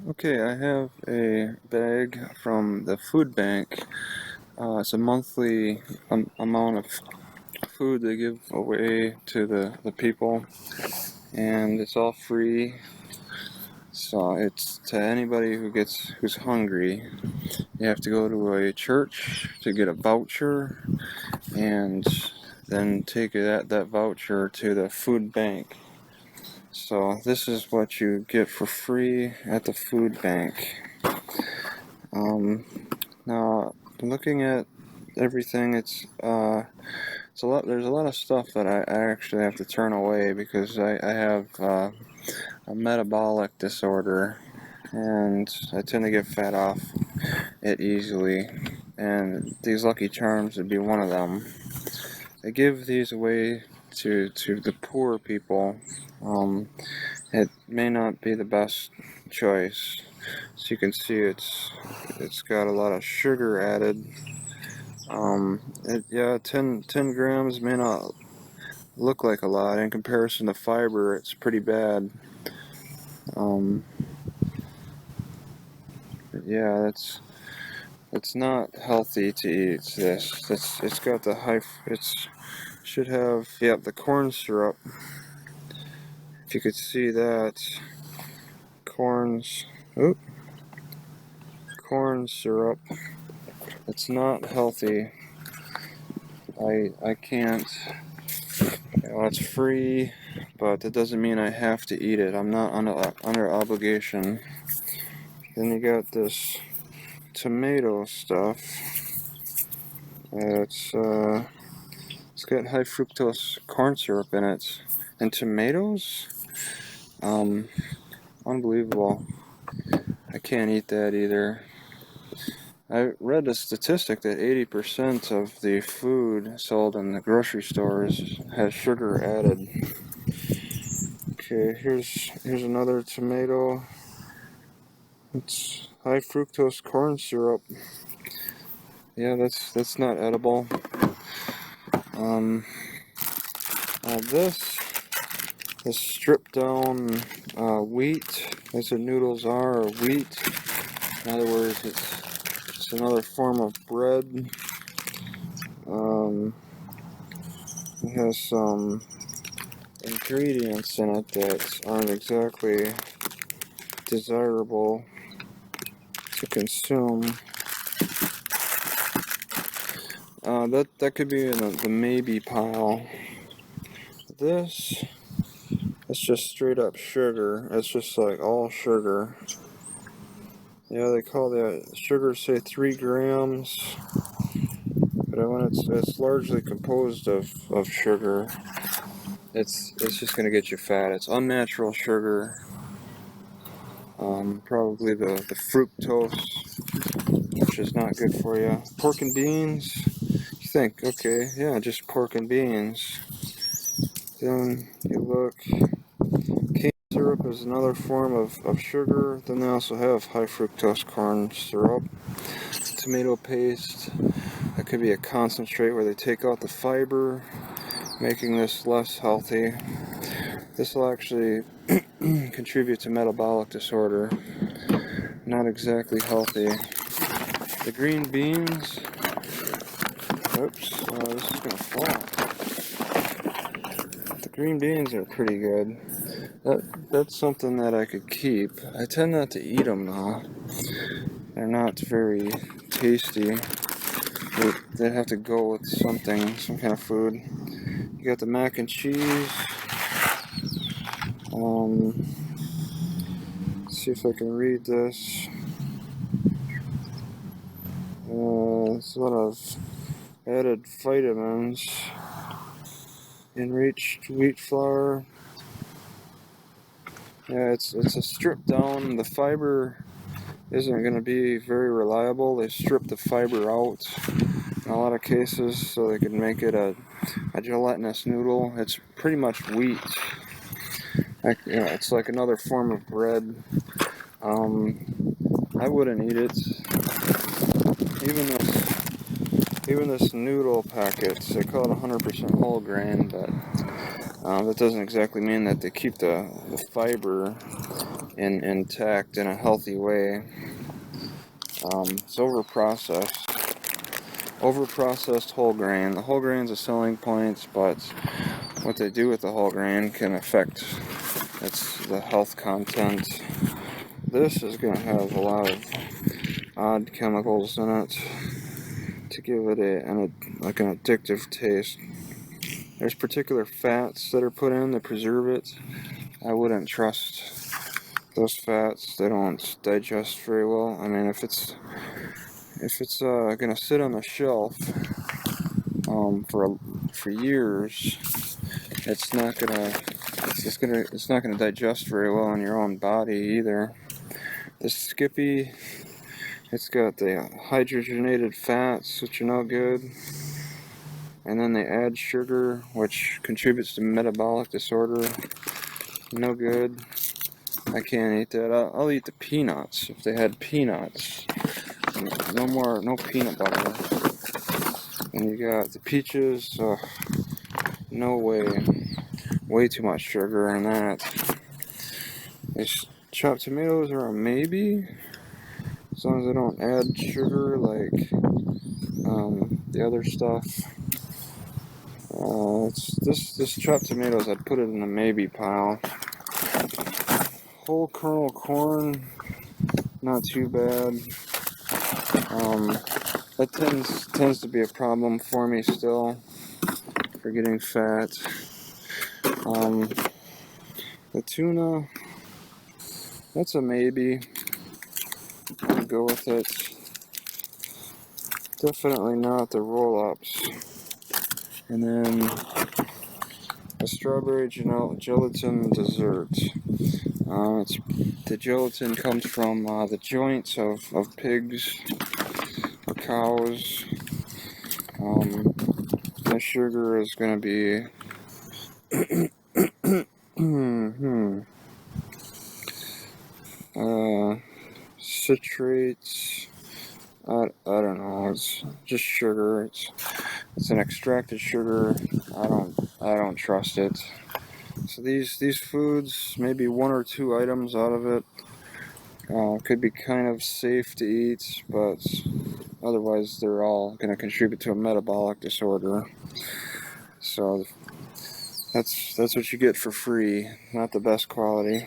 Okay, I have a bag from the food bank. It's a monthly amount of food they give away to the people, and it's all free. So it's to anybody who's hungry. You have to go to a church to get a voucher, and then take that voucher to the food bank. So this is what you get for free at the food bank. Um, Now, looking at everything, it's a lot. There's a lot of stuff that I actually have to turn away because I have a metabolic disorder, and I tend to get fat off it easily. And these Lucky Charms would be one of them. I give these away to the poor people. It may not be the best choice. As you can see, it's got a lot of sugar added. Yeah, 10 grams may not look like a lot. In comparison to fiber, it's pretty bad. Um, yeah, it's not healthy to eat this. It's got the high. It's should have, yep, the corn syrup. If you could see that, corns. Oop, corn syrup. It's not healthy. I can't. It's free, but that doesn't mean I have to eat it. I'm not under obligation. Then you got this tomato stuff. It's got high fructose corn syrup in it, and tomatoes. Um, Unbelievable. I can't eat that either. I read a statistic that 80% of the food sold in the grocery stores has sugar added. Okay, here's another tomato. It's high fructose corn syrup. Yeah, that's not edible. This is stripped down wheat, as the noodles are, or wheat. In other words, it's another form of bread. It has some ingredients in it that aren't exactly desirable to consume. That could be in the maybe pile. This, it's just straight up sugar. It's just like all sugar. Yeah, they call that sugar, say 3 grams, but when it's largely composed of sugar, it's just gonna get you fat. It's unnatural sugar. Probably the fructose, which is not good for you. Pork and beans. You think, okay, yeah, just pork and beans. Then you look. Cane syrup is another form of sugar. Then they also have high fructose corn syrup. Tomato paste. That could be a concentrate where they take out the fiber, making this less healthy. This will actually contribute to metabolic disorder. Not exactly healthy. The green beans. Oops, this is gonna fall. The green beans are pretty good. That's something that I could keep. I tend not to eat them though. They're not very tasty. They'd have to go with something, some kind of food. You got the mac and cheese. Let's see if I can read this. It's a lot of added vitamins. Enriched wheat flour. Yeah, it's a stripped down. The fiber isn't going to be very reliable. They strip the fiber out in a lot of cases so they can make it a gelatinous noodle. It's pretty much wheat. It's like another form of bread. I wouldn't eat it. Even this noodle packet, they call it 100% whole grain, but that doesn't exactly mean that they keep the fiber intact in a healthy way. It's overprocessed whole grain. The whole grain's a selling point, but what they do with the whole grain can affect the health content. This is going to have a lot of odd chemicals in it to give it an addictive taste. There's particular fats that are put in to preserve it. I wouldn't trust those fats. They don't digest very well. I mean, if it's gonna sit on the shelf for years, it's not gonna digest very well in your own body either. The Skippy, it's got the hydrogenated fats, which are no good. And then they add sugar, which contributes to metabolic disorder. No good. I can't eat that. I'll eat the peanuts if they had peanuts. No peanut butter. And you got the peaches. No way. Way too much sugar in that. These chopped tomatoes are a maybe, as long as they don't add sugar like the other stuff. This chopped tomatoes, I'd put it in the maybe pile. Whole kernel corn, not too bad. That tends to be a problem for me still, for getting fat. The tuna, that's a maybe. I'll go with it. Definitely not the roll-ups. And then a strawberry gelatin dessert. The gelatin comes from the joints of pigs or cows. The sugar is going to be citrates. I don't know. It's just sugar. It's an extracted sugar. I don't trust it. So these foods, maybe one or two items out of it, could be kind of safe to eat, but otherwise they're all going to contribute to a metabolic disorder. So that's what you get for free. Not the best quality.